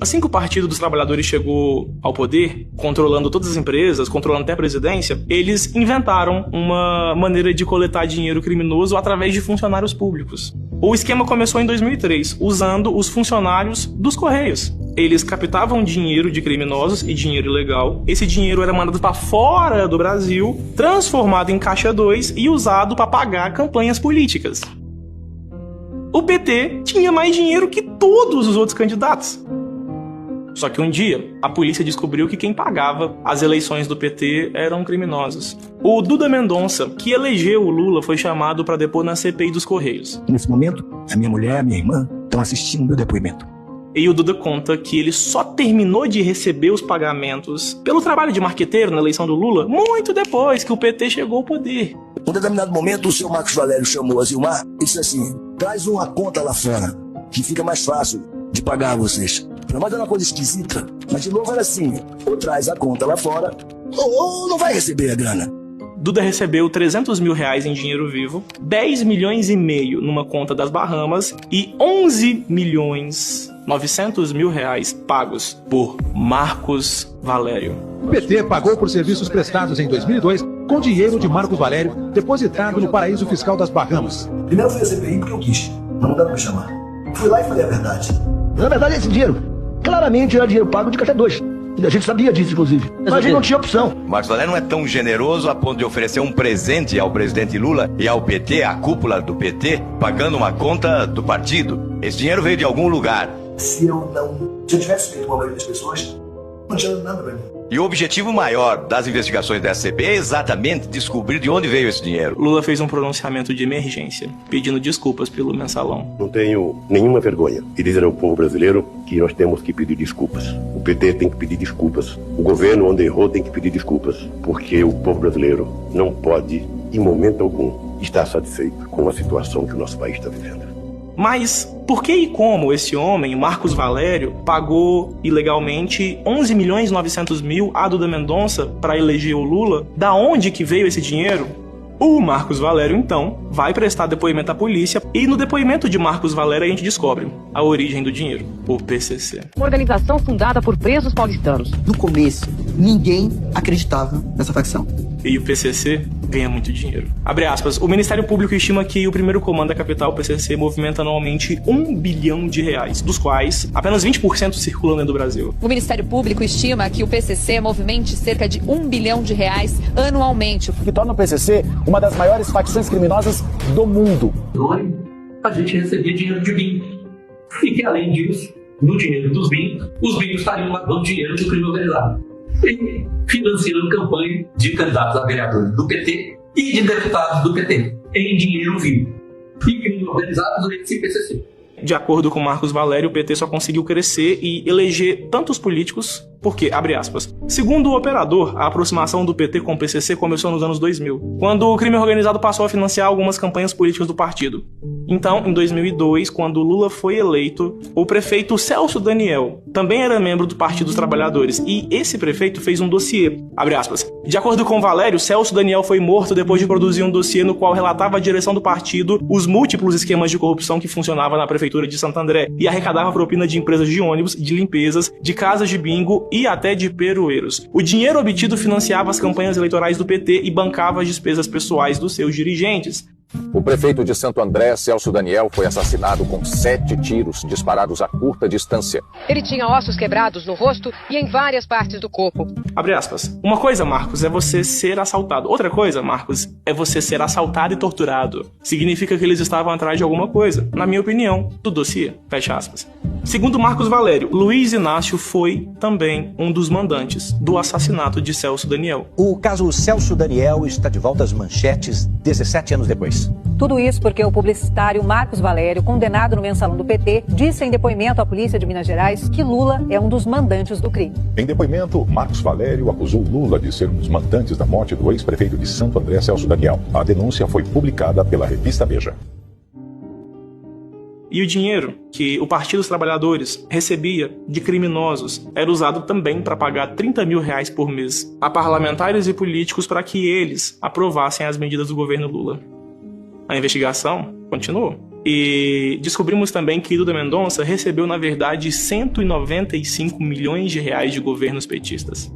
Assim que o Partido dos Trabalhadores chegou ao poder, controlando todas as empresas, controlando até a presidência, eles inventaram uma maneira de coletar dinheiro criminoso através de funcionários públicos. O esquema começou em 2003, usando os funcionários dos Correios. Eles captavam dinheiro de criminosos e dinheiro ilegal. Esse dinheiro era mandado para fora do Brasil, transformado em caixa 2 e usado para pagar campanhas políticas. O PT tinha mais dinheiro que todos os outros candidatos. Só que um dia, a polícia descobriu que quem pagava as eleições do PT eram criminosos. O Duda Mendonça, que elegeu o Lula, foi chamado para depor na CPI dos Correios. Nesse momento, a minha mulher e a minha irmã estão assistindo o meu depoimento. E o Duda conta que ele só terminou de receber os pagamentos pelo trabalho de marqueteiro na eleição do Lula muito depois que o PT chegou ao poder. Em um determinado momento, o seu Marcos Valério chamou a Zilmar e disse assim: traz uma conta lá fora, que fica mais fácil de pagar vocês. Mas era uma coisa esquisita. Mas de novo era assim: ou traz a conta lá fora, ou não vai receber a grana. Duda recebeu 300 mil reais em dinheiro vivo, 10 milhões e meio numa conta das Bahamas e 11 milhões 900 mil reais pagos por Marcos Valério. O PT pagou por serviços prestados em 2002 com dinheiro de Marcos Valério depositado no paraíso fiscal das Bahamas. Primeiro fui a CPI porque eu quis, mas não dá pra me chamar. Fui lá e falei a verdade. Na verdade, esse dinheiro claramente era dinheiro pago de caixa 2. A gente sabia disso, inclusive. Mas a gente não tinha opção. Marcos Valério não é tão generoso a ponto de oferecer um presente ao presidente Lula e ao PT, à cúpula do PT, pagando uma conta do partido. Esse dinheiro veio de algum lugar. Se eu tivesse feito com a maioria das pessoas, não tinha nada pra mim. E o objetivo maior das investigações da SCP é exatamente descobrir de onde veio esse dinheiro. Lula fez um pronunciamento de emergência, pedindo desculpas pelo mensalão. Não tenho nenhuma vergonha de dizer ao povo brasileiro que nós temos que pedir desculpas. O PT tem que pedir desculpas. O governo, onde errou, tem que pedir desculpas. Porque o povo brasileiro não pode, em momento algum, estar satisfeito com a situação que o nosso país está vivendo. Mas por que e como esse homem, Marcos Valério, pagou ilegalmente 11 milhões e 900 mil a Duda Mendonça para eleger o Lula? Da onde que veio esse dinheiro? O Marcos Valério, então, vai prestar depoimento à polícia e no depoimento de Marcos Valério a gente descobre a origem do dinheiro, o PCC. Uma organização fundada por presos paulistanos. No começo, ninguém acreditava nessa facção. E o PCC ganha muito dinheiro. Abre aspas, o Ministério Público estima que o primeiro comando da capital, o PCC, movimenta anualmente R$1 bilhão, dos quais apenas 20% circulam dentro do Brasil. O Ministério Público estima que o PCC movimente cerca de R$1 bilhão anualmente. O que torna o PCC uma das maiores facções criminosas do mundo. A gente recebia dinheiro de bingo. E que além disso, no dinheiro dos bingos, os bingos estariam lavando dinheiro do crime organizado. E financiando campanha de candidatos a vereadores do PT e de deputados do PT em dinheiro vivo. E crime organizado durante esse PCC. De acordo com Marcos Valério, o PT só conseguiu crescer e eleger tantos políticos porque, abre aspas, segundo o operador, a aproximação do PT com o PCC começou nos anos 2000, quando o crime organizado passou a financiar algumas campanhas políticas do partido. Então, em 2002, quando Lula foi eleito, o prefeito Celso Daniel também era membro do Partido dos Trabalhadores, e esse prefeito fez um dossiê, abre aspas. De acordo com Valério, Celso Daniel foi morto depois de produzir um dossiê no qual relatava a direção do partido os múltiplos esquemas de corrupção que funcionavam na prefeitura de Santo André e arrecadava propina de empresas de ônibus, de limpezas, de casas de bingo e até de peroeiros. O dinheiro obtido financiava as campanhas eleitorais do PT e bancava as despesas pessoais dos seus dirigentes. O prefeito de Santo André, Celso Daniel, foi assassinado com 7 tiros disparados a curta distância. Ele tinha ossos quebrados no rosto e em várias partes do corpo. Abre aspas. Uma coisa, Marcos, é você ser assaltado. Outra coisa, Marcos, é você ser assaltado e torturado. Significa que eles estavam atrás de alguma coisa, na minha opinião, do dossiê. Fecha aspas. Segundo Marcos Valério, Luiz Inácio foi também um dos mandantes do assassinato de Celso Daniel. O caso Celso Daniel está de volta às manchetes 17 anos depois. Tudo isso porque o publicitário Marcos Valério, condenado no mensalão do PT, disse em depoimento à polícia de Minas Gerais que Lula é um dos mandantes do crime. Em depoimento, Marcos Valério acusou Lula de ser um dos mandantes da morte do ex-prefeito de Santo André, Celso Daniel. A denúncia foi publicada pela revista Veja. E o dinheiro que o Partido dos Trabalhadores recebia de criminosos era usado também para pagar R$30 mil por mês a parlamentares e políticos para que eles aprovassem as medidas do governo Lula. A investigação continuou. E descobrimos também que Duda Mendonça recebeu, na verdade, 195 milhões de reais de governos petistas.